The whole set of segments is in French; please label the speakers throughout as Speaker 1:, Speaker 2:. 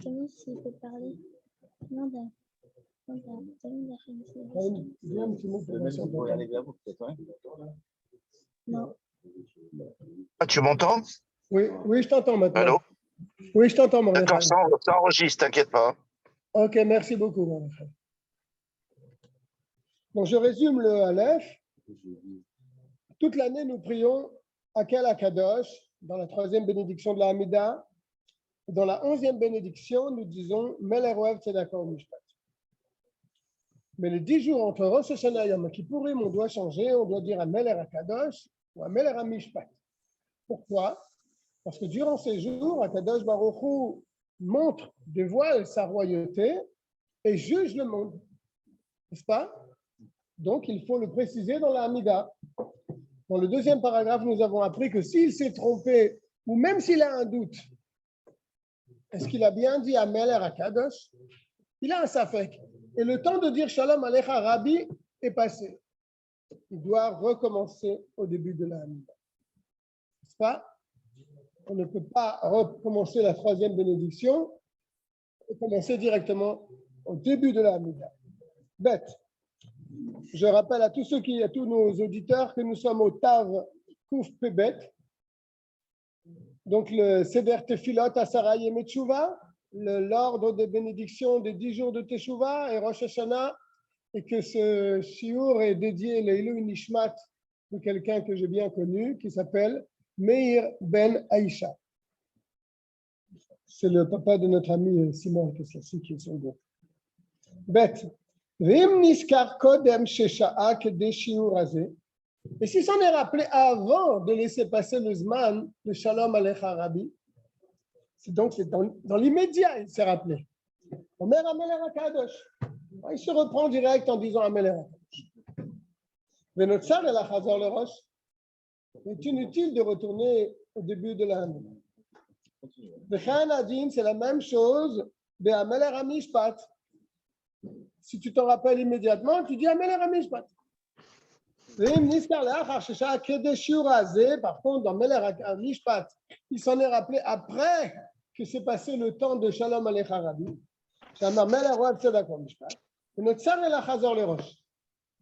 Speaker 1: Camille, s'il peut parler. Non, non.
Speaker 2: Ah, tu m'entends?
Speaker 3: Oui, oui, je t'entends maintenant.
Speaker 2: Allô?
Speaker 3: Oui, je t'entends, mon
Speaker 2: D'accord,
Speaker 3: frère.
Speaker 2: ça enregistre, t'inquiète pas.
Speaker 3: Ok, merci beaucoup, mon frère. Donc, je résume le Aleph. Toute l'année, nous prions Akel Akadosh dans la 3e bénédiction de la Hamida. Dans la 11e bénédiction, nous disons Meler Oev Tzedaka Mishpat. Mais les 10 jours entre Rosh Hashanah et Yom Kippourim, on doit changer, on doit dire Meler Akadosh ou Meler Mishpat. Pourquoi? Parce que durant ces jours, Akadosh Baruch Hu montre, dévoile sa royauté et juge le monde. N'est-ce pas? Donc, il faut le préciser dans la Hamida. Dans le 2e paragraphe, nous avons appris que s'il s'est trompé, ou même s'il a un doute, est-ce qu'il a bien dit Ameler Akadosh? Il a un safek. Et le temps de dire Shalom Alecha Rabbi est passé. Il doit recommencer au début de la Hamida. N'est-ce pas? On ne peut pas recommencer la 3e bénédiction et commencer directement au début de la Hamida. Bête. Je rappelle à tous nos auditeurs que nous sommes au Tav Kouf Pebet. Donc le Seder Tefilot Asara Yemei Teshuva, l'ordre des bénédictions des 10 jours de Teshuvah et Rosh Hashanah, et que ce shiur est dédié Leilou Nishmat de quelqu'un que j'ai bien connu qui s'appelle Meir Ben Aïcha. C'est le papa de notre ami Simon Keslassi qui est son groupe. Bête. Et si s'en est rappelé avant de laisser passer le Zman, le Shalom Alecha Rabbi, c'est dans l'immédiat, il s'est rappelé. Omer Ameler Akadosh. Il se reprend direct en disant Ameler Akadosh. Venotsar el Achazor le Rosh. Il est inutile de retourner au début de la Hamida. Bechayan Adin, c'est la même chose. Be'ameler Hamishpat. Si tu t'en rappelles immédiatement, tu dis Ameler Hamishpat. Par contre, dans Meler Hamishpat, il s'en est rappelé après que c'est passé le temps de Shalom Alecha Rabbi.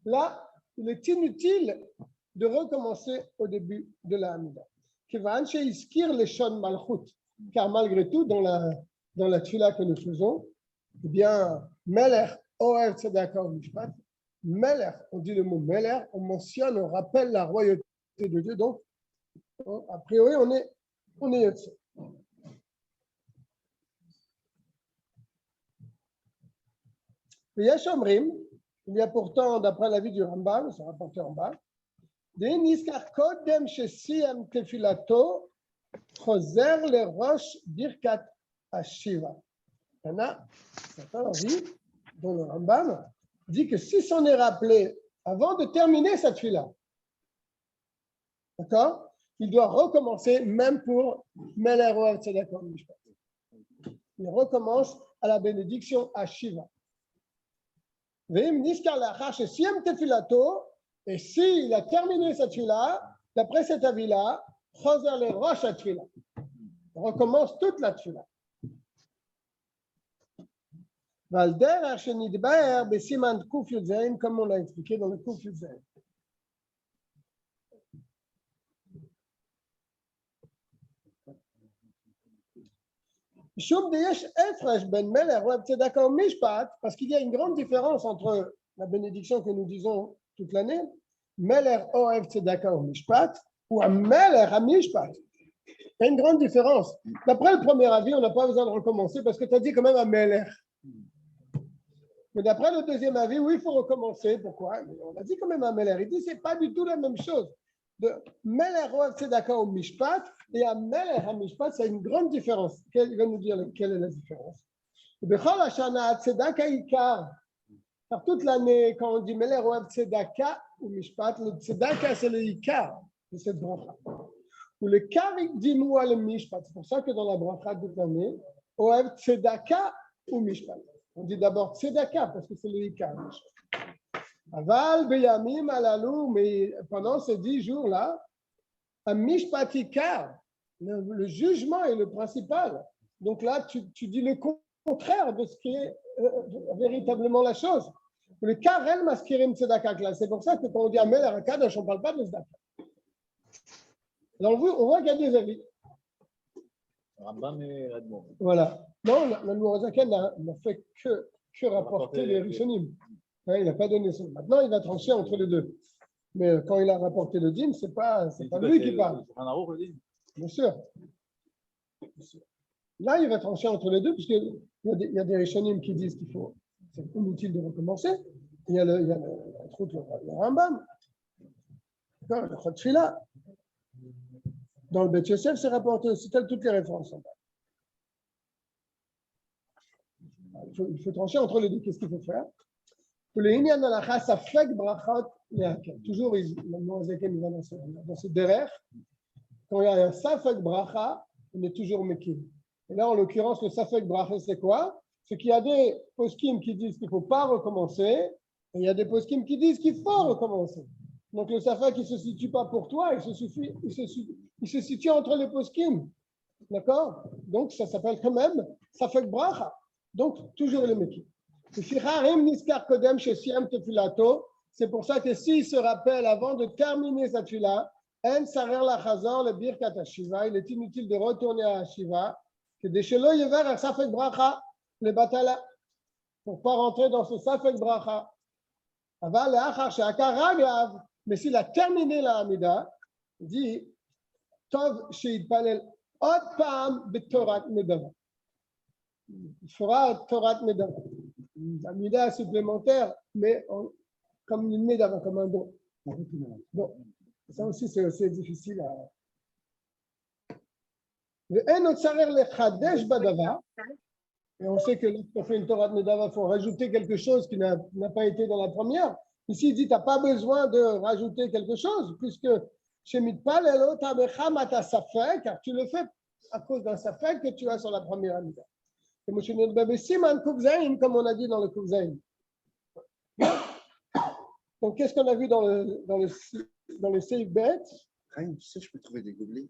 Speaker 3: Là, il est inutile de recommencer au début de la Hamida. Car malgré tout, dans la tfila que nous faisons, eh bien, Meler Oev Tzedaka Mishpat, Meler, on dit le mot Meler, on mentionne, on rappelle la royauté de Dieu. Donc, a priori, on est Yotze. Il y a pourtant, d'après l'avis du Rambam, c'est rapporté en bas, des Niskar Kodem Shesiyam Tefilato Choser le Rosh Birkat Hashiva. Il y en a certains avis, dont le Rambam dit que si s'en est rappelé avant de terminer cette fila, d'accord, il doit recommencer même pour Meler Oev Tzedaka Mishpat. Il recommence à la bénédiction à Shiva. Et s'il a terminé cette fila, d'après cet avis-là, il recommence toute la fila. Comme on l'a expliqué dans le Kuf Yudzayin. Parce qu'il y a une grande différence entre la bénédiction que nous disons toute l'année, Meler Oev Tzedaka Mishpat, ou Meler Hamishpat. Il y a une grande différence. D'après le premier avis, on n'a pas besoin de recommencer parce que tu as dit quand même un Meler. Mais d'après le deuxième avis, oui, il faut recommencer. Pourquoi? Mais on a dit quand même un Meler. Il dit que ce n'est pas du tout la même chose. De Meler Oev Tzedaka ou Mishpat et à Meler HaMishpat, c'est une grande différence. Il va nous dire quelle est la différence. Bechol Hashana Tzedaka Ikar. Car toute l'année, quand on dit Meler Oev Tzedaka ou Mishpat, le Tzedaka, c'est le Ikar de cette bracha. Ou le Karik Dimou al Mishpat. C'est pour ça que dans la bracha toute l'année, Oev Tzedaka ou Mishpat. On dit d'abord Tzedaka parce que c'est le Ikar. Aval Beyamim Alalou, mais pendant ces 10 jours-là, un mishpatikar, le jugement est le principal. Donc là, tu dis le contraire de ce qui est véritablement la chose. Le karel maskirim tzedaka. C'est pour ça que quand on dit Amel Arakadosh, on ne parle pas de tzedaka. Alors on voit qu'il y a des avis.
Speaker 4: Rambam et Admon.
Speaker 3: Voilà. Non, l'Admorazaken n'a fait que rapporter les Rishonim. Il n'a pas donné ça. Maintenant, il va trancher entre les deux. Mais quand il a rapporté le dîme, c'est pas lui qui parle.
Speaker 4: C'est un aour, le dîme.
Speaker 3: Bien sûr. Là, il va trancher entre les deux, puisqu'il y a des Rishonim qui disent qu'il faut, c'est inutile de recommencer. Il y a le Rambam. D'accord, le Chotfila. Dans le Bet Yosef, c'est rapporté aussi, toutes les références sont là. Il faut trancher entre les deux. Qu'est-ce qu'il faut faire? Toujours, il va dans ce derrière. Quand il y a un safek bracha, on est toujours mekil. Et là, en l'occurrence, le safek bracha, c'est quoi? C'est qu'il y a des poskim qui disent qu'il ne faut pas recommencer, et il y a des poskim qui disent qu'il faut recommencer. Donc le safek, il ne se situe pas pour toi, il se situe entre les poskim. D'accord? Donc ça s'appelle quand même safek bracha. Donc toujours le mekil. C'est pour ça que s'il se rappelle avant de terminer sa tefila, il est inutile de retourner à Shiva, que des shelo yever à safek bracha, le batala, pour ne pas rentrer dans ce safek bracha. Mais s'il a terminé la Hamida, il dit Tov sheitpalel od pam betorat medava. Il fera Torat Medava, une Amida supplémentaire, mais comme une Medava, comme un don. Bon, ça aussi, c'est assez difficile à. Et on sait que lorsqu'on fait une Torat Medava, il faut rajouter quelque chose qui n'a pas été dans la première. Ici, il dit tu n'as pas besoin de rajouter quelque chose, puisque chez Mitpal, car tu le fais à cause d'un safek que tu as sur la première Amida. Comme on a dit dans le Kuvzaïn. Donc, qu'est-ce qu'on a vu dans le Seif Bet?
Speaker 5: Chaim, tu sais, je peux trouver des gobelets.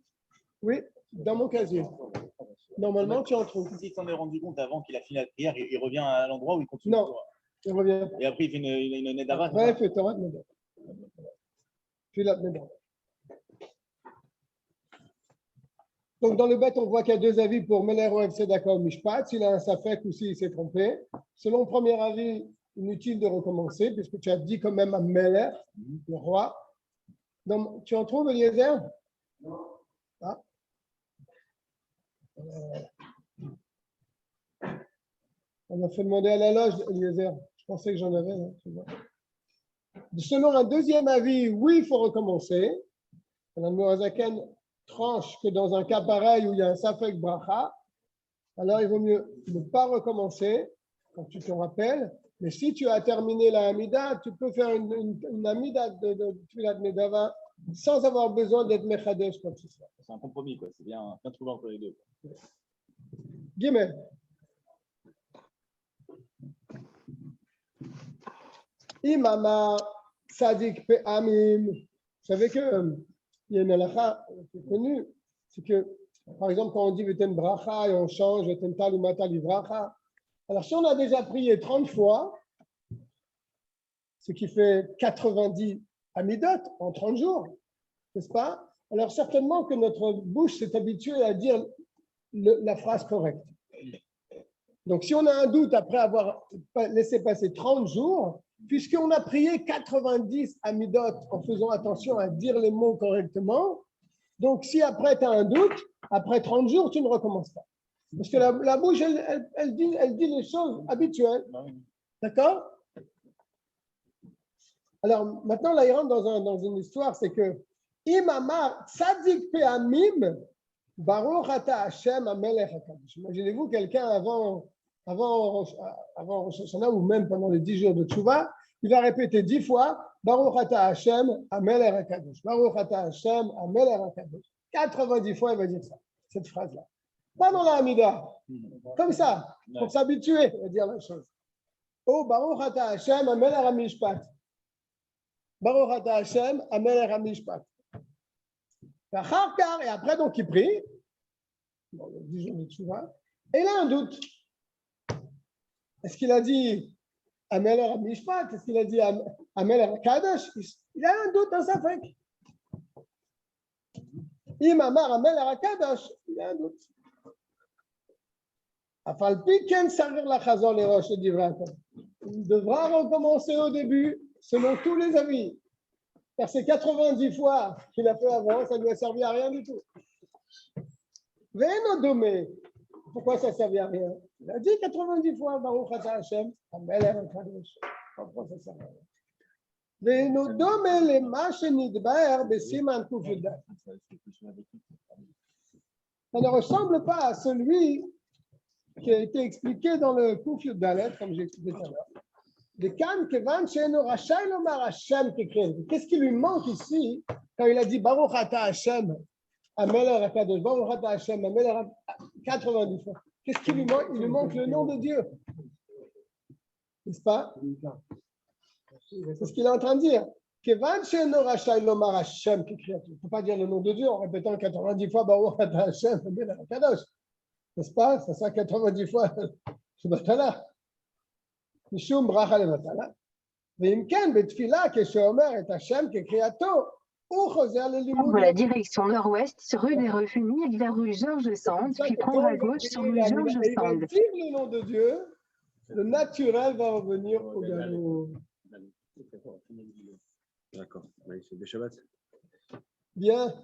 Speaker 3: Oui, dans mon casier. Normalement, tu en trouves.
Speaker 4: S'il s'en est rendu compte avant qu'il a fini la prière, il revient à l'endroit où il continue.
Speaker 3: Non, il revient.
Speaker 4: Et après, il fait une Nedava.
Speaker 3: Ouais, il fait Torah de Medava. Puis la Medava. Donc, dans le bet, on voit qu'il y a deux avis pour Meler ou Tzedaka ou Mishpat. S'il a un safek ou s'il s'est trompé. Selon le premier avis, inutile de recommencer, puisque tu as dit quand même à Meler, le roi. Donc, tu en trouves, Eliezer? Ah. On a fait demander à la loge, Eliezer. Je pensais que j'en avais. Hein. Selon un deuxième avis, oui, il faut recommencer. L'Admorazaken tranche que dans un cas pareil où il y a un safek bracha, alors il vaut mieux ne pas recommencer quand tu te rappelles. Mais si tu as terminé la Hamida, tu peux faire une Hamida de Tfilat Medava sans avoir besoin d'être Mechadesh comme ce soit.
Speaker 4: C'est un compromis, quoi. C'est bien trouvé entre les deux.
Speaker 3: Gimel. Imama Sadik Pe'amim. Vous savez que il y a une halakha qui est connue, c'est que, par exemple, quand on dit Veten Bracha et on change Veten Tal ou Matal Ivracha, alors si on a déjà prié 30 fois, ce qui fait 90 Amidot en 30 jours, n'est-ce pas? Alors certainement que notre bouche s'est habituée à dire la phrase correcte. Donc si on a un doute après avoir laissé passer 30 jours, puisqu'on a prié 90 Amidot en faisant attention à dire les mots correctement, donc si après tu as un doute, après 30 jours, tu ne recommences pas. Parce que la bouche, elle dit les choses habituelles. D'accord? Alors maintenant, là, il rentre dans une histoire, c'est que Imamar Tzadik Pe'amim Baruch Ata Hashem Amelech HaKadosh. Imaginez-vous quelqu'un avant Rosh Hashanah ou même pendant les 10 jours de Tchouva, il va répéter 10 fois Baruch Ata Hashem Amelech HaKadosh. Baruch Ata Hashem Amelech HaKadosh. 90 fois, il va dire ça, cette phrase-là. Pas dans la Hamida, comme ça, pour s'habituer à dire la chose. Oh, Baruch Ata Hashem Amelech HaMishpat. Baruch Ata Hashem Amelech HaMishpat. Et après, donc, il prie. Bon, le 10 jours de Tchouva. Et il a un doute. Est-ce qu'il a dit Ameler Mishpat? Est-ce qu'il a dit Ameler Kadosh? Il a un doute dans sa fête. Il a un doute. Il devra recommencer au début, selon tous les avis. Car ces 90 fois qu'il a fait avant, ça ne lui a servi à rien du tout. Pourquoi ça ne servait à rien? Il a dit 90 fois, Baruch Ata Hashem, pourquoi ça ne sert à rien? Ça ne ressemble pas à celui qui a été expliqué dans le Kuf Yud Dalet, comme j'ai expliqué tout à l'heure. Qu'est-ce qui lui manque ici quand il a dit Baruch Ata Hashem, Ameler Akadosh, Baruch Ata Hashem, Ameler 90 fois. Qu'est-ce qui lui manque? Il lui manque le nom de Dieu. N'est-ce pas? C'est ce qu'il est en train de dire. Il ne faut pas dire le nom de Dieu en répétant 90 fois Baruch Ata Hashem, Ameler Akadosh. N'est-ce pas? Ça sera 90 fois. C'est Batala. Mishum bracha levatala. Ve'im ken betfila kesheomer et Hashem kekriato.
Speaker 6: Ouvre la direction nord-ouest rue des Refunis vers rue Georges Sand, puis prendre à gauche sur rue Georges Sand.
Speaker 3: Il va dire le nom de Dieu, le naturel va revenir au galop.
Speaker 5: D'accord. C'est des Shabbat.
Speaker 3: Bien.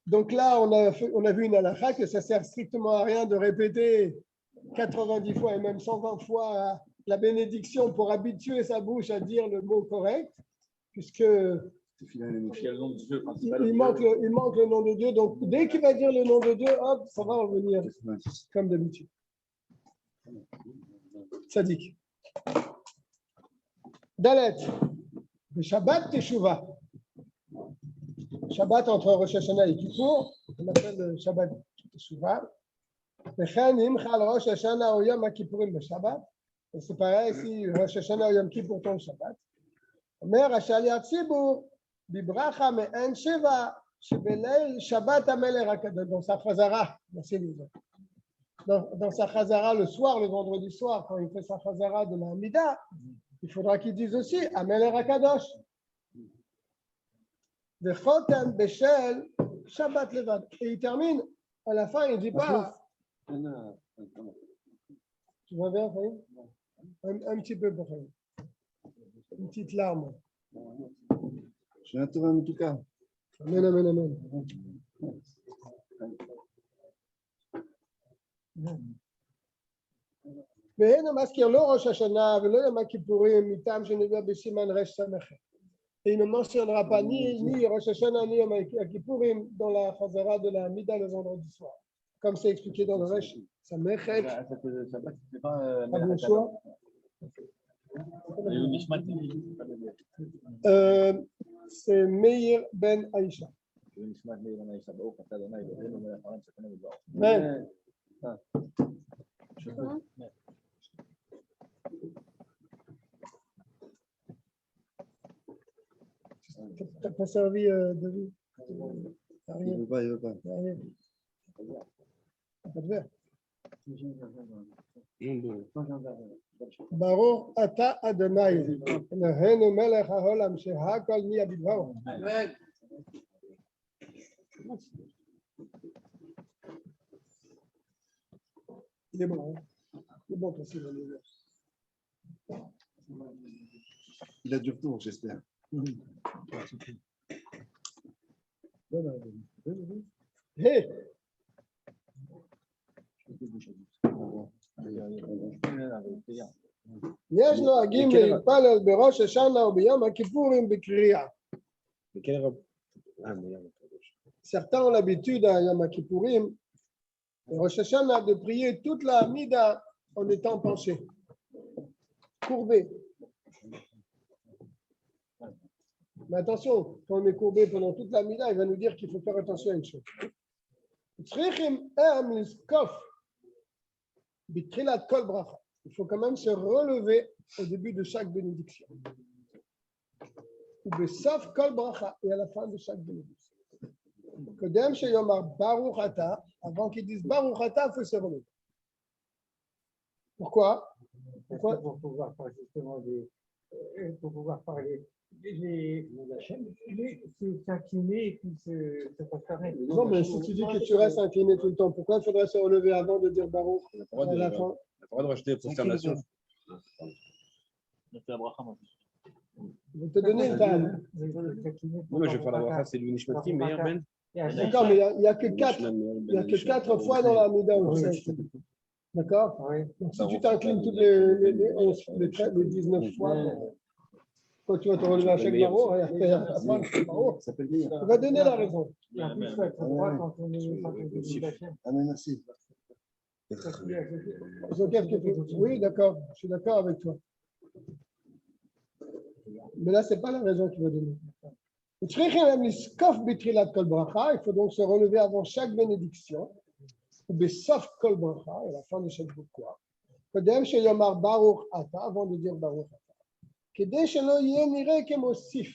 Speaker 3: Donc là, on a vu une halakha que ça sert strictement à rien de répéter 90 fois et même 120 fois la bénédiction pour habituer sa bouche à dire le mot correct, puisque il manque le nom de Dieu. Donc, dès qu'il va dire le nom de Dieu, hop, ça va revenir comme d'habitude. Tzadik. Dalet. Le Shabbat Teshuvah. Shabbat entre Rosh Hashanah et Kippour, on appelle le Shabbat Teshuvah. Et c'est pareil si Rosh Hashanah ou Yom Kippur tombe Shabbat. Omer Hashaliach Tzibur. Dans sa chazara, dans sa chazara le soir, le vendredi soir, quand il fait sa chazara de la Hamida, il faudra qu'il dise aussi Ameler Hakadosh. Et il termine, à la fin, il ne dit pas. Tu vois bien, Faïd? Un petit peu pour Faïd. Une petite larme.
Speaker 5: J'ai un tour en tout cas.
Speaker 3: Amen, amen, amen. Et il ne mentionnera pas ni Rosh Hashanah ni Yom Kippourim dans la Chazara de la Mida le vendredi soir, comme c'est expliqué dans le Resh Samechet. C'est Meir ben Aïcha. Ouais. T'as pas servi de vie?
Speaker 5: Il veut pas, il veut pas.
Speaker 3: Pas de verre. Baruch ata Adonai, Eloheinu melech haolam shehakol niyeh bidvaro. Amen. Il est bon, hein? Il est bon pour suivre les verres.
Speaker 5: Il a du retour, j'espère.
Speaker 3: Hey! יש נוהגים להתפלל בראש השנה וביום הכיפורים בקריאה. Certains ont l'habitude à Yom Kippourim, Rosh Hashanah, de prier toute la Mida en étant penché, courbé. Mais attention, quand on est courbé pendant toute la Mida, il va nous dire qu'il faut faire attention à une chose. Il faut quand même se relever au début de chaque bénédiction. Et à la fin de chaque bénédiction. Kodem Sheyomar Baruch Ata, avant qu'ils disent Baruch Ata, il faut se relever. Pourquoi?
Speaker 7: Pour pouvoir parler justement pour pouvoir parler, s'incliner et puis se prosterner.
Speaker 3: Non, mais si tu dis que tu restes incliné tout le temps, pourquoi il faudrait se relever avant de dire Baruch à la fin?
Speaker 5: On a le droit de rejeter prosternation.
Speaker 4: On fait la bracha, moi.
Speaker 3: Je vais te donner une table.
Speaker 5: Non, mais je vais faire la bracha, c'est Louis Nishmatki, meilleur Ben.
Speaker 3: D'accord, mais il n'y a que quatre fois dans la Mida où c'est. D'accord? Donc, si tu t'inclines toutes les 19 fois, quand tu vas te relever à chaque barreau, on va donner la raison.
Speaker 5: Ah, mais merci.
Speaker 3: Oui, d'accord, je suis d'accord avec toi. Mais là, ce n'est pas la raison qu'il va donner. Il faut donc se relever avant chaque bénédiction. Sauf kol bracha, à la fin de chaque quoi. Kodem sheyomar baruch ata, avant de dire baruch ata. Kedei shelo yeh nireh kemosif.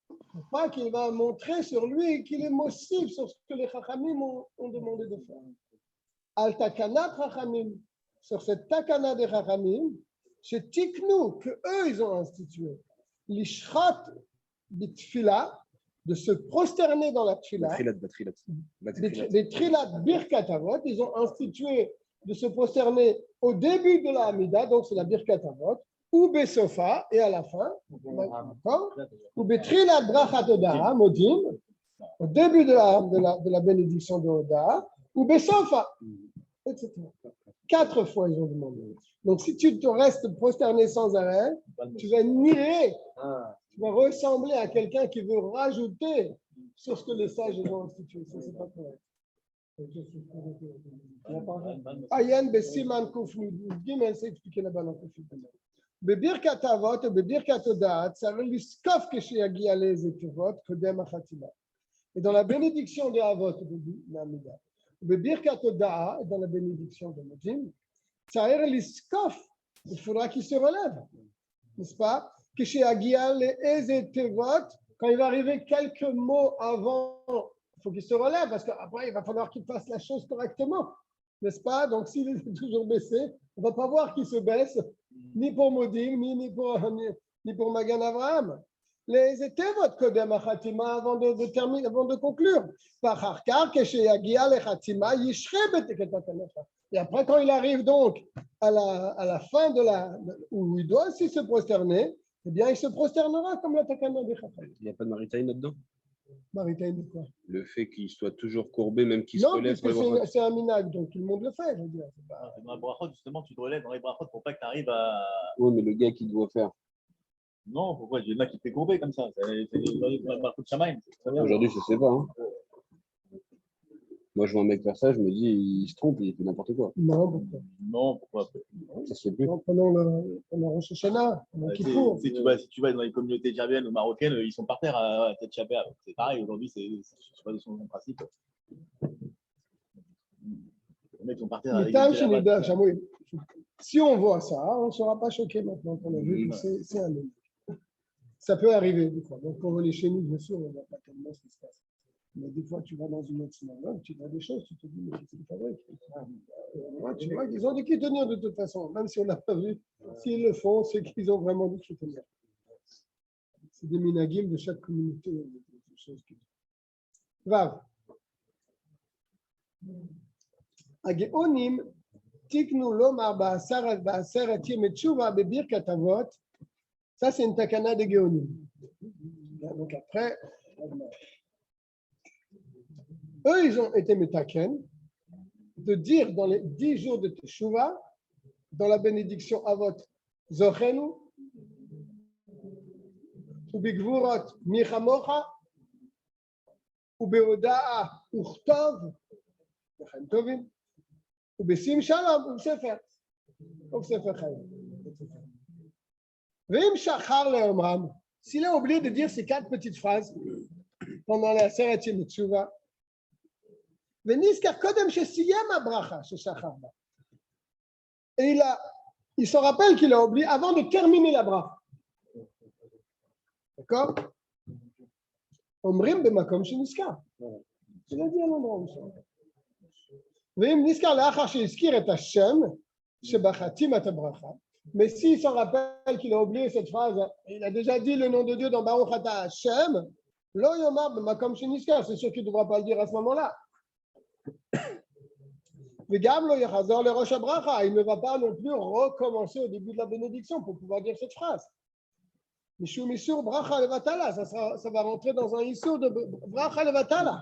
Speaker 3: Pour pas qu'il va montrer sur lui qu'il est mossif sur ce que les chachamim ont demandé de faire. Al takanat chachamim, sur cette takana des chachamim, c'est tiknu que eux ils ont institué. L'ishrat bitfila, de se prosterner dans la tfila. Les trilat birkat avot, ils ont institué de se prosterner au début de la Hamida, donc c'est la birkat avot, ou besofa, et à la fin, ou betrilat brachat oda, modim, au début de la bénédiction de Oda, ou besofa, etc. 4 fois ils ont demandé. Donc si tu te restes prosterné sans arrêt, tu vas nier. Tu vas ressembler à quelqu'un qui veut rajouter sur ce que les sages ont institué. Ça, c'est pas correct. Ayen besiman kufnu gimel, c'est expliqué là-bas dans Kufnu. Bebirkat avot, bebirkat odaat, ça veut l'iskof que chez Yagia les etevot, kodem achatima. Et dans la bénédiction des avot de l'Amida, bebirkat odaa, dans la bénédiction de Modim, ça veut l'iskof, il faudra qu'il se relève, n'est-ce pas? Que chez Agia les etevot, quand il va arriver quelques mots avant, il faut qu'il se relève parce qu'après, il va falloir qu'il fasse la chose correctement, n'est-ce pas? Donc, s'il est toujours baissé, on ne va pas voir qu'il se baisse, ni pour Modim, ni pour Magan Avraham. Les etevot kodem achatima avant de terminer, avant de conclure. Par harkar, que chez Agia les chatima, yishre beteketanecha. Et après, quand il arrive donc à la fin où il doit aussi se prosterner, eh bien, il se prosternera comme la takana des Chachamim.
Speaker 5: Il n'y a pas de maritaï là-dedans?
Speaker 3: Maritaï de quoi?
Speaker 5: Le fait qu'il soit toujours courbé, même qu'il se
Speaker 3: Non,
Speaker 5: relève.
Speaker 3: parce que c'est un minag, donc tout le monde le fait, je veux dire.
Speaker 4: Dans la brachot, justement, tu te relèves dans les brachot pour pas que tu arrives à.
Speaker 5: Oui, mais le gars qui doit faire.
Speaker 4: Non, pourquoi? Il y en a qui te fait courber comme ça. C'est dans la brachot de Shamaïm.
Speaker 5: Aujourd'hui, je ne sais pas. Hein. Moi, je vois un mec faire ça, je me dis, il se trompe, il fait n'importe quoi.
Speaker 3: Non, pourquoi?
Speaker 4: Non, pourquoi?
Speaker 5: Ça se fait plus.
Speaker 3: Non, pendant Rosh Hashanah, pendant Kippour.
Speaker 4: Si tu vas dans les communautés djabiennes ou marocaines, ils sont par terre à tête chapée. C'est pareil, aujourd'hui, c'est pas de son principe. Les mecs sont par terre avec
Speaker 3: si on voit ça, on ne sera pas choqué maintenant qu'on a vu que c'est un homme. Ça peut arriver des fois. Donc, quand on est chez nous, bien sûr, on ne voit pas tellement ce qui se passe. Mais des fois, tu vas dans une autre synagogue, tu vois des choses, tu te dis, mais qu'est-ce qu'ils fabriquent? Tu vois qu'ils ont dit qu'ils tenir de toute façon, même si on n'a pas vu. S'ils le font, c'est qu'ils ont vraiment dit qu'ils tenir. C'est des minagim de chaque communauté. Des choses qui... Vav. Agéonim, tiknu lomar ba'aseret yem tshuva bebirkat avot. Ça, c'est une takana de Géonim. Donc après, eux, ils ont été metaken de dire dans les 10 jours de Teshuvah, dans la bénédiction Avot, Zochenu, Ubigvurot, Michamocha, Ubeodaa, Uchtov, Lechem Tovim, Ubesim Shalom, Ubsefer, Ubsefer Chayim. Vim Shachar Leomram, s'il a oublié de dire ces 4 petites phrases pendant la Aseret Yem Teshuvah, et il se rappelle qu'il a oublié avant de terminer la bracha. D'accord? Omrim b'makom sheniskar. Je l'ai dit à l'endroit où ça. ואם נזכר לאחר שהזכיר את השם שבחתימת הברכה, mais s'il s'en rappelle qu'il a oublié cette phrase, il a déjà dit le nom de Dieu dans Baruch Ata Hashem, lo yomar b'makom shenizkar, c'est sûr qu'il ne devra pas le dire à ce moment-là. V'gam lo yachazor le rosh habracha, il ne va pas non plus recommencer au début de la bénédiction pour pouvoir dire cette phrase. Mishum isur bracha levatala, ça va rentrer dans un isur de bracha levatala.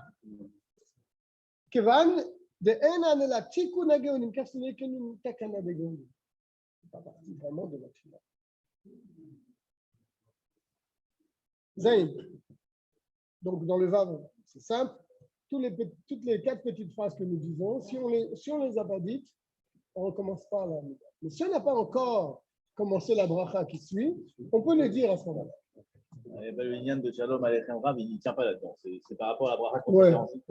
Speaker 3: Kevan de'en anela tikun hageonim, car ce n'est qu'une takana de geonim. C'est pas partie vraiment de la tefila. Zayn. Donc dans le Vav, c'est simple. Toutes les 4 petites phrases que nous disons, si on les a pas dites, on ne recommence pas la Amida. Mais si on n'a pas encore commencé la bracha qui suit, on peut le dire à ce moment-là.
Speaker 4: Le lien de Shalom Aleichem Rav, il ne tient pas là-dedans. C'est par rapport à la bracha qu'on
Speaker 3: Ouais.
Speaker 4: fait ensuite.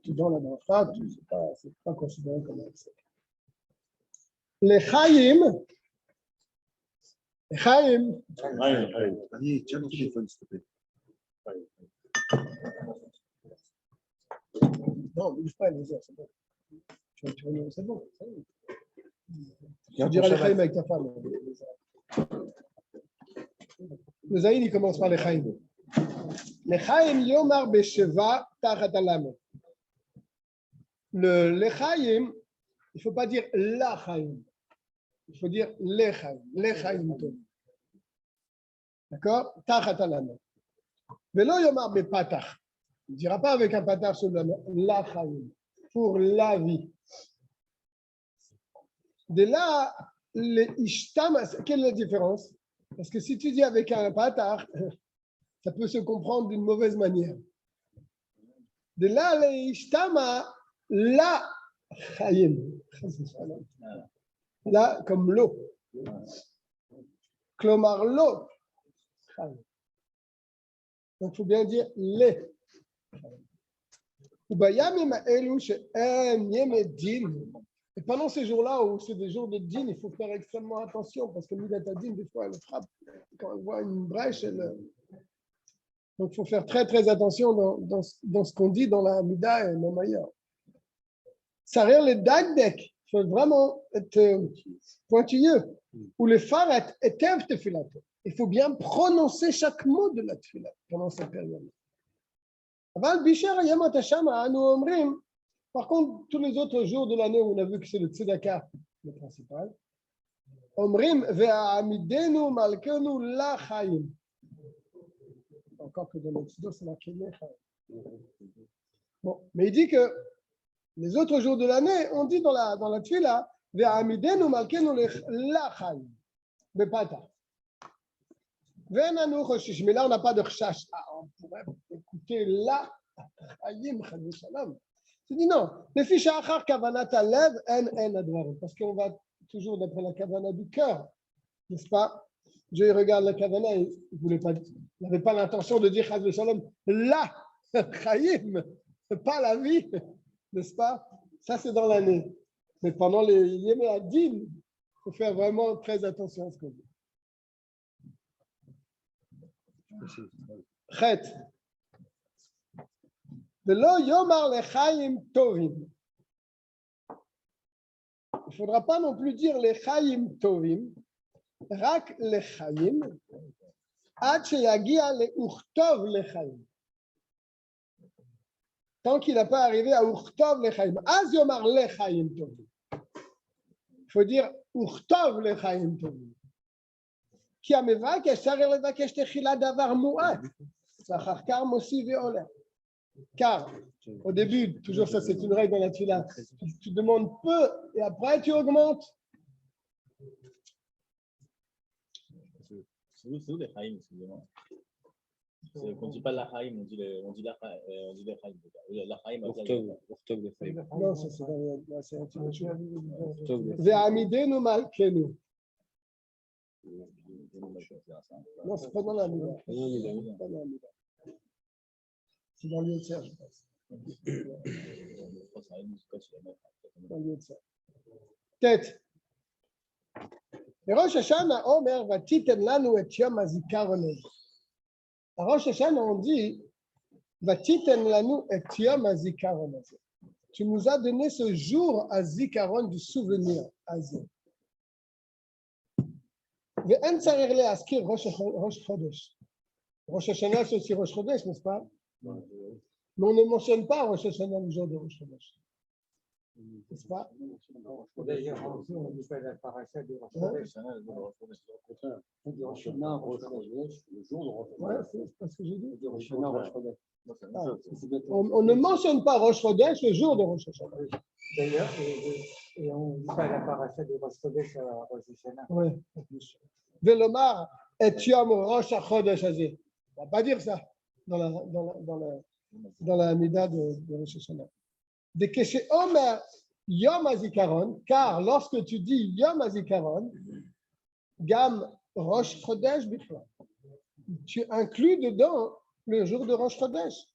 Speaker 3: Tu donnes la bracha, c'est pas considéré comme un excès. Les Chaim.
Speaker 5: Allez, tiens le téléphone, s'il te plaît.
Speaker 3: Non, ne bouge pas, Eliezer, c'est bon. C'est bon. Tu diras les Chaim avec ta femme. Le Zaïd, il commence par les Chaim. Les Chaim, Yomar Besheva Tachat Alamed. Le Lechaim, il ne faut pas dire la Chaim. Il faut dire les Chaim. Les Chaim. D'accord? Tachat Alamed. Velo Yomar Bepatach. Il ne dira pas avec un patach sur la Chaim. Pour la vie. De là, les Ishtam, quelle est la différence? Parce que si tu dis avec un patach, ça peut se comprendre d'une mauvaise manière. De là, les Ishtama, la Chaim. Là, comme l'eau. Klomar l'eau. Donc, il faut bien dire les. Et pendant ces jours-là, où c'est des jours de dîn, il faut faire extrêmement attention parce que Midat Adin, des fois, elle frappe. Quand elle voit une brèche, donc il faut faire très très attention dans ce qu'on dit dans la Mida et même ailleurs. Ça rire les dagdek, il faut vraiment être pointilleux. Ou les faret et tev tefilat. Il faut bien prononcer chaque mot de la tefila pendant cette période. Par contre, tous les autres jours de l'année où on a vu que c'est le tzedaka, le principal, Omrim ve'amidenu malkenu la chaim. Encore que dans le tzedaka, c'est marqué le chaim. Bon, mais il dit que les autres jours de l'année, on dit dans la tefila, ve'amidenu malkenu la chaim. Bepata. Mais là, on n'a pas de recherche. On pourrait écouter la Chaim Chadu Shalom. Je dis non. Les fiches achar kavanat alev en advarim. Parce qu'on va toujours d'après la kavana du cœur, n'est-ce pas? Je regarde la kavana et il n'avait pas l'intention de dire Chadu Shalom la Chaim, pas la vie, n'est-ce pas? Ça, c'est dans l'année. Mais pendant les Yémé Adin, il faut faire vraiment très attention à ce qu'on dit. Chet. Velo yomar lechaim tovim. Il ne faudra pas non plus dire lechaim tovim, rak lechaim, ad sheyagia leuchtov lechaim. Tant qu'il n'a pas arrivé à uchtov lechaim, az yomar lechaim tovim. Il faut dire uchtov lechaim tovim. Qui a mevakesh, sarer levakesh techila davar mu'at. Sachar mosi ve'oleh. Car, au début, toujours ça, c'est une règle dans la tefila, tu demandes peu et après tu augmentes.
Speaker 4: C'est où les Chaim, excusez-moi? Quand on dit pas la Chaim, on dit la Chaim. La Chaim,
Speaker 5: Octobre de Chaim.
Speaker 3: Non, ça c'est un petit peu. Ve'amidenu malkenu. Non, c'est pas dans la Mida. C'est dans l'Yotzer, je pense. Dans l'Yotzer. Tête. Et Rosh Hashanah, Omer, va titen lanu et yom hazikaron. À Rosh Hashanah, on dit Vatiten lanu et yom hazikaron hazeh. Tu nous as donné ce jour à Zikaron du souvenir. Ve'en tsarir le'askir Rosh Chodesh. Rosh Hashanah, c'est aussi Rosh Chodesh, n'est-ce pas? Mais on ne mentionne pas Rosh Hashanah le jour de Rosh Chodesh. N'est-ce pas?
Speaker 7: D'ailleurs, on dit pas la paracha de Rosh Chodesh.
Speaker 3: Ouais, c'est pas ce que j'ai dit. On ne mentionne pas Rosh Chodesh le jour de Rosh Hashanah.
Speaker 7: D'ailleurs, et on ne dit pas la paracha de Rosh Chodesh à Rosh Hashanah.
Speaker 3: Oui. Velomar et Yom Rosh Chodesh hazeh. On ne va pas dire ça dans la Amida de Rosh Hashanah. De Keshe Omer Yom HaZikaron, car lorsque tu dis Yom HaZikaron, Gam Rosh Chodesh Bichlal, tu inclus dedans le jour de Rosh Chodesh,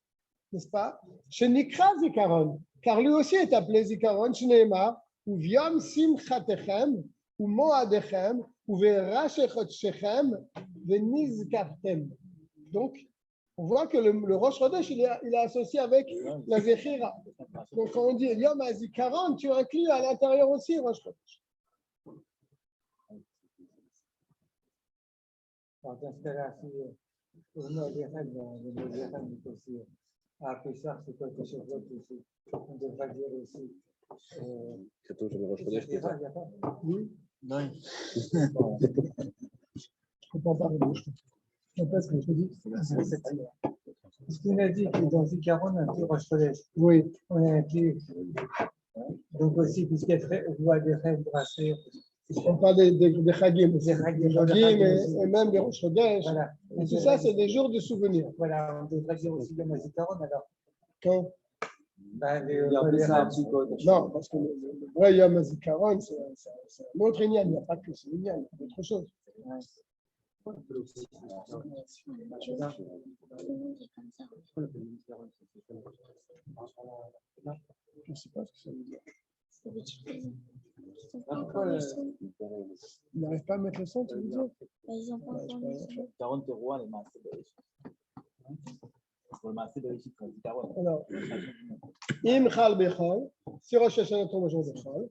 Speaker 3: n'est-ce pas? Shenikra Zikaron, car lui aussi est appelé Zikaron, Shneimar, ou Yom Simchatechem, ou Moadechem, ou Verashechotchechem, Venizkartem. Donc, on voit que le Rosh Chodesh, il est associé avec la Zechira. Donc, quand on dit Yom HaZikaron, tu inclus à l'intérieur aussi Rosh Chodesh.
Speaker 7: Dans ce cas-là, si on a des règles, aussi, à Pessah, c'est quoi que je vois aussi, on devrait dire aussi.
Speaker 5: Attends, je me Rosh-Chodesh, c'est ça.
Speaker 3: Oui.
Speaker 4: Non.
Speaker 3: Je comprends pas. Je sais pas ce que je dis.
Speaker 7: Parce qu'on a dit que dans Zikaron, on a dit Rosh Chodesh.
Speaker 3: Oui.
Speaker 7: On a dit. Donc aussi, puisqu'il voit des règles brassées.
Speaker 3: On parle des Chagim.
Speaker 7: Des
Speaker 3: Chagim et même des Rosh Chodesh.
Speaker 7: Voilà.
Speaker 3: Et tout ça, c'est des jours de souvenirs.
Speaker 7: Voilà, on devrait dire aussi Yom HaZikaron alors.
Speaker 3: Quand
Speaker 7: Non,
Speaker 3: parce que le vrai Yom HaZikaron, c'est un autre Inyan. Il n'y a pas que ce Inyan, il y a autre chose.
Speaker 1: Tout le monde est comme ça.
Speaker 3: Je ne sais pas ce que ça veut dire.
Speaker 1: Ça veut dire qu'ils n'ont pas encore le son.
Speaker 3: Ils n'arrivent pas à mettre le son, tu veux dire?
Speaker 1: Ils n'ont pas encore le son.
Speaker 4: Zikaron Teroua, les massés de Réchit. Le massé de Réchit, c'est Zikaron.
Speaker 3: Alors, Im Chal Bechol, si Rosh Hashanah tombe au jour de Chol,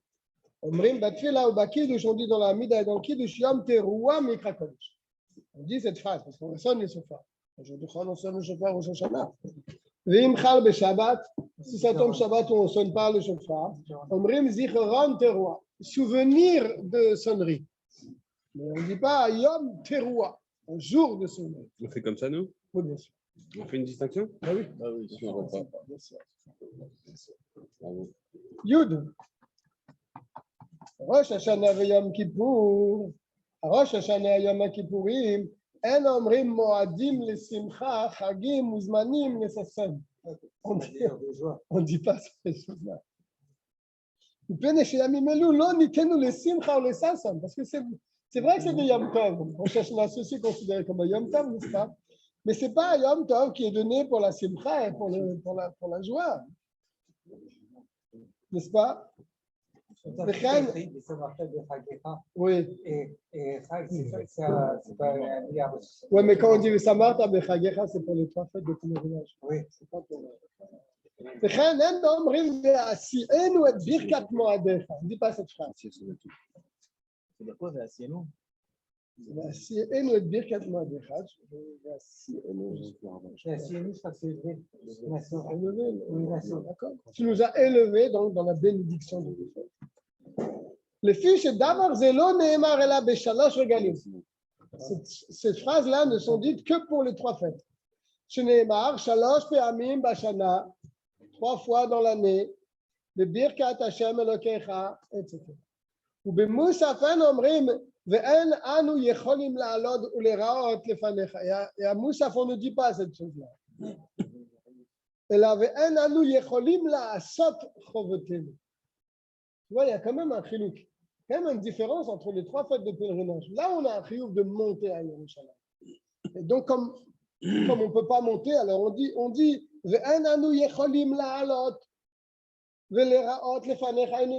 Speaker 3: Omrim Batfila ou Bakidush, on dit dans la Mida et dans le Kiddush, Yom Teroua Mikra Kodesh. On dit cette phrase parce qu'on sonne les shofars. Le jour de Chol, on sonne le shofar au Rosh Hashanah. V'im Chal Beshabbat, si ça tombe Shabbat, on ne sonne pas le shofar. Omrim Zichron Teroua, souvenir de sonnerie. Mais on ne dit pas Yom Teroua, un jour de sonnerie.
Speaker 5: On fait comme ça, nous?
Speaker 3: Oui, bien sûr.
Speaker 5: On fait une distinction?
Speaker 3: Ah oui.
Speaker 4: Ah oui,
Speaker 5: On voit pas.
Speaker 3: Bien sûr.
Speaker 5: Bravo.
Speaker 3: Yud. Rosh Hashanah v'Yom Kippour. Rosh Hashanah Yom Kippourim. En omrim moadim lesimcha, chagim uzmanim lesasem. On ne dit pas ces choses-là. Parce que c'est vrai que c'est des Yom Tov. Rosh Hashanah, ceci est considéré comme un Yom Tov, n'est-ce pas? Mais ce n'est pas un Yom Tov qui est donné pour la simcha et pour la joie. N'est-ce pas? Oui. Oui, mais quand on dit le Samarta Bechagecha, c'est pour les 3 fêtes de pèlerinage.
Speaker 7: Oui.
Speaker 3: C'est pas pour. On ne dit pas cette phrase.
Speaker 4: c'est de quoi, c'est Asienu?
Speaker 3: ועשיינו את ברכת מועדיך, ועשיינו, tu nous as élevés donc dans la bénédiction de Dieu. Le fils d'Amar Zelo Nehemar Ela Beshalosh Regalim. Ces phrases-là ne sont dites que pour les 3 fêtes. Nehemar Shalosh Pe'amim Bashana, 3 fois dans l'année, le Birkat Hashem Elokecha, etc. Ou Bemusafen Omrim. Et à Moussaf, on ne dit pas cette chose-là. Et là, tu vois, il y a quand même un chilouk, quand même une différence entre les 3 fêtes de pèlerinage. Là, on a un chilouk de monter à Yerushalayim. Et donc, comme on ne peut pas monter, alors on dit, nous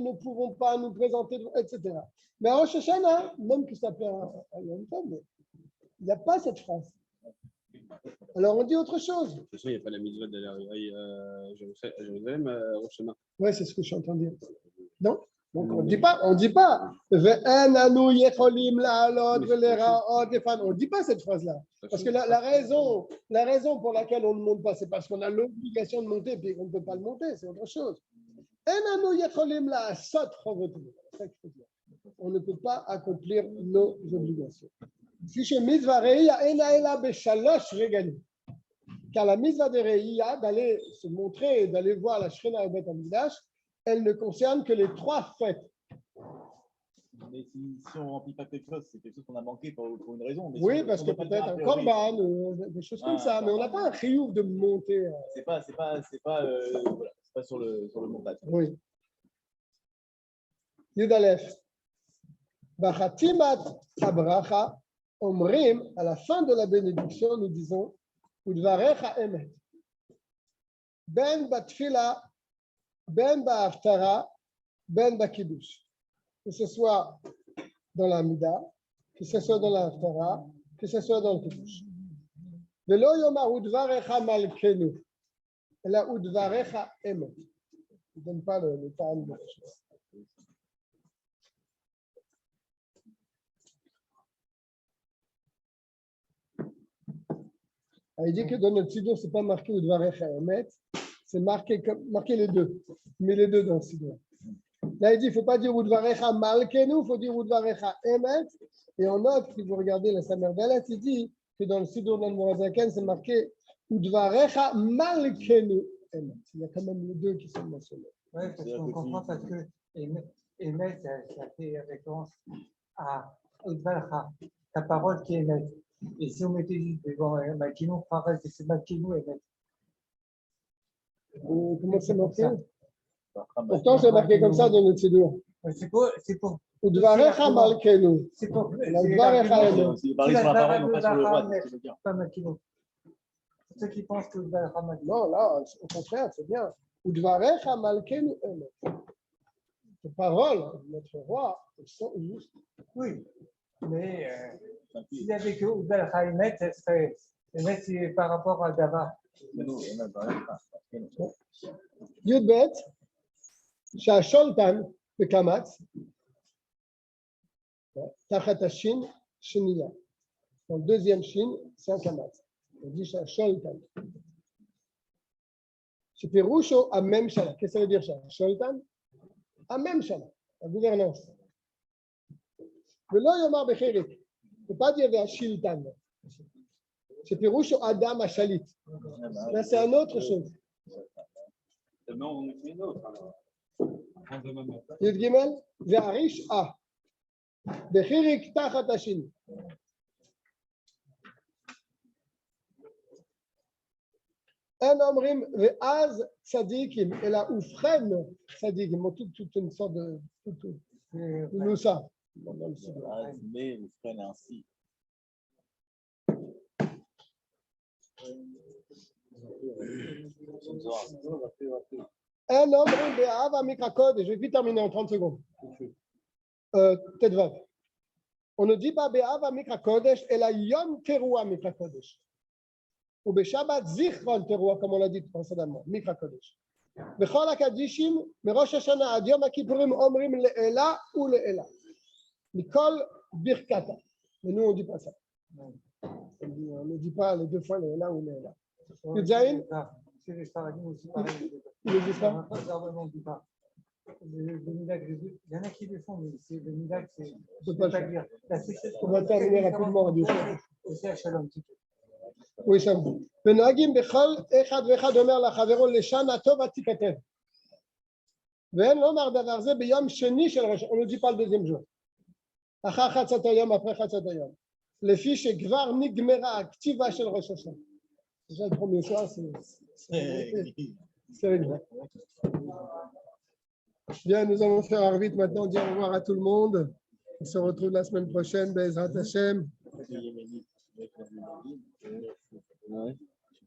Speaker 3: ne pouvons pas nous présenter, etc. Mais en Rosh Hashanah, même que ça fait un Yom Tov, il n'y a pas cette phrase. Alors on dit autre chose.
Speaker 5: De toute façon, il n'y a pas la mitzvah d'aller à Jérusalem, au chemin.
Speaker 3: Oui, c'est ce que je suis en train de dire. Non? Donc on ne dit pas. On ne dit pas cette phrase-là. Parce que la raison pour laquelle on ne monte pas, c'est parce qu'on a l'obligation de monter et qu'on ne peut pas le monter, c'est autre chose. C'est ça qu'il faut dire. On ne peut pas accomplir nos obligations. Car la mitzvah de Reïa, d'aller se montrer, d'aller voir la Shrina au Beth Amikdash, elle ne concerne que les 3 fêtes.
Speaker 4: Mais si on ne remplit pas quelque chose, c'est quelque chose qu'on a manqué pour une raison. Mais
Speaker 3: Oui,
Speaker 4: si
Speaker 3: parce
Speaker 4: on
Speaker 3: que
Speaker 4: doit pas
Speaker 3: peut-être
Speaker 4: le
Speaker 3: un
Speaker 4: faire,
Speaker 3: korban ou des choses comme ça, mais on n'a pas un chiyuv de monter.
Speaker 4: C'est pas sur le montage.
Speaker 3: Oui. Yudalef. Bachatimat abracha, omrim, à la fin de la bénédiction, nous disons, udvarecha emet. Ben batfila, ben ba'aftara, ben ba'kiddush. Que ce soit dans la mida, que ce soit dans la haftara, que ce soit dans le kiddush. Velo yomar udvarecha malkenu, la udvarecha emet. Il ne donne pas le temps de la chose. Il dit que dans notre sidour, ce n'est pas marqué Udvarecha Emet, c'est marqué les deux. Mais les deux dans le sidour. Là, il dit il ne faut pas dire Udvarecha Malkenu, il faut dire Udvarecha Emet. Et en note, si vous regardez la Samerdalet, il dit que dans le sidour de l'Anmorazaken, c'est marqué Udvarecha Malkenu Emet. Il y a quand même les deux qui sont mentionnés.
Speaker 7: Oui, parce qu'on comprend parce que Emet, ça fait référence à Udvarecha, ta parole qui est Emet. Et si on mettait juste devant Malkinu, on croirait que c'est Malkinu et Emet.
Speaker 3: Comment c'est marqué? Pourtant, c'est marqué comme ça dans notre sidour.
Speaker 7: C'est pour.
Speaker 3: Udvarecha Malkenu.
Speaker 7: C'est pour.
Speaker 3: Udvarecha Emet.
Speaker 4: C'est pareil sur la parole, non pas sur le roi.
Speaker 7: Pas Malkinu. Ceux qui pensent que Udvarecha Malkinu.
Speaker 3: Non, là, au contraire, c'est bien. Udvarecha Malkenu Emet. Les paroles de notre roi sont justes. Oui,
Speaker 7: mais s'il n'y avait que Udvarecha Emet, Emet, c'est par rapport à Davar.
Speaker 3: Yudbet, Shasholtan, le Kamatz, Tachatashin, Sheniya. Dans le deuxième Shin, c'est un Kamatz. On dit Shasholtan. C'est Perusho à même Shala. Qu'est-ce que ça veut dire Shasholtan? À même Shala, la gouvernance. Le lo yomar becherik. Il ne faut pas dire Shiltan. C'est Pirouche Adam Achalit. Là, c'est une autre chose. Yud Gimel, Ve'arish A. Bechirik Tachat Hashin. Un omrim Ve'az Tzadikim. Et là, Oufren Tzadikim. Toute une sorte de. Nous ça.
Speaker 4: Mais Oufren ainsi.
Speaker 3: Un homme Be'ava Mikrakod, et je vais vite terminer en 30 secondes. Tedvav. On ne dit pas Be'ava Mikrakodesh, et la Yom Teruah Mikrakodesh. Ou Be'Shabbat Zichron Teruah, comme on l'a dit précédemment, Mikrakodesh. Bechol HaKadishim, Merosh Hashanah, Ad Yom HaKippurim, Omrim Le'ela ou Le'ela. Mikol Birkata. Mais nous, on ne dit pas ça. On ne dit pas les deux fois Le'ela ou Le'ela. Yudzaïn?
Speaker 7: C'est les Sparadim aussi pareil.
Speaker 3: Il ne dit pas.
Speaker 7: On ne dit pas. Le milagre, il y en a qui le font, mais c'est le milagre, c'est.
Speaker 3: Je ne peux pas le
Speaker 7: dire.
Speaker 3: On va terminer rapidement.
Speaker 7: Aussi à Shalom.
Speaker 3: Oui, ça me dit. ונוהגים בכל אחד ואחד אומר לחברו לשנה טובה תיכתב. ואין לומר דבר זה ביום שני של ראש, on ne dit pas le deuxième jour. אחר חצות היום, après חצות היום. לפי שכבר נגמרה הכתיבה של ראש השנה. Déjà le premier soir, c'est exact. Bien, nous allons faire un vite maintenant, dire au revoir à tout le monde. On se retrouve la semaine prochaine, Bezrat Hashem.
Speaker 4: Ouais.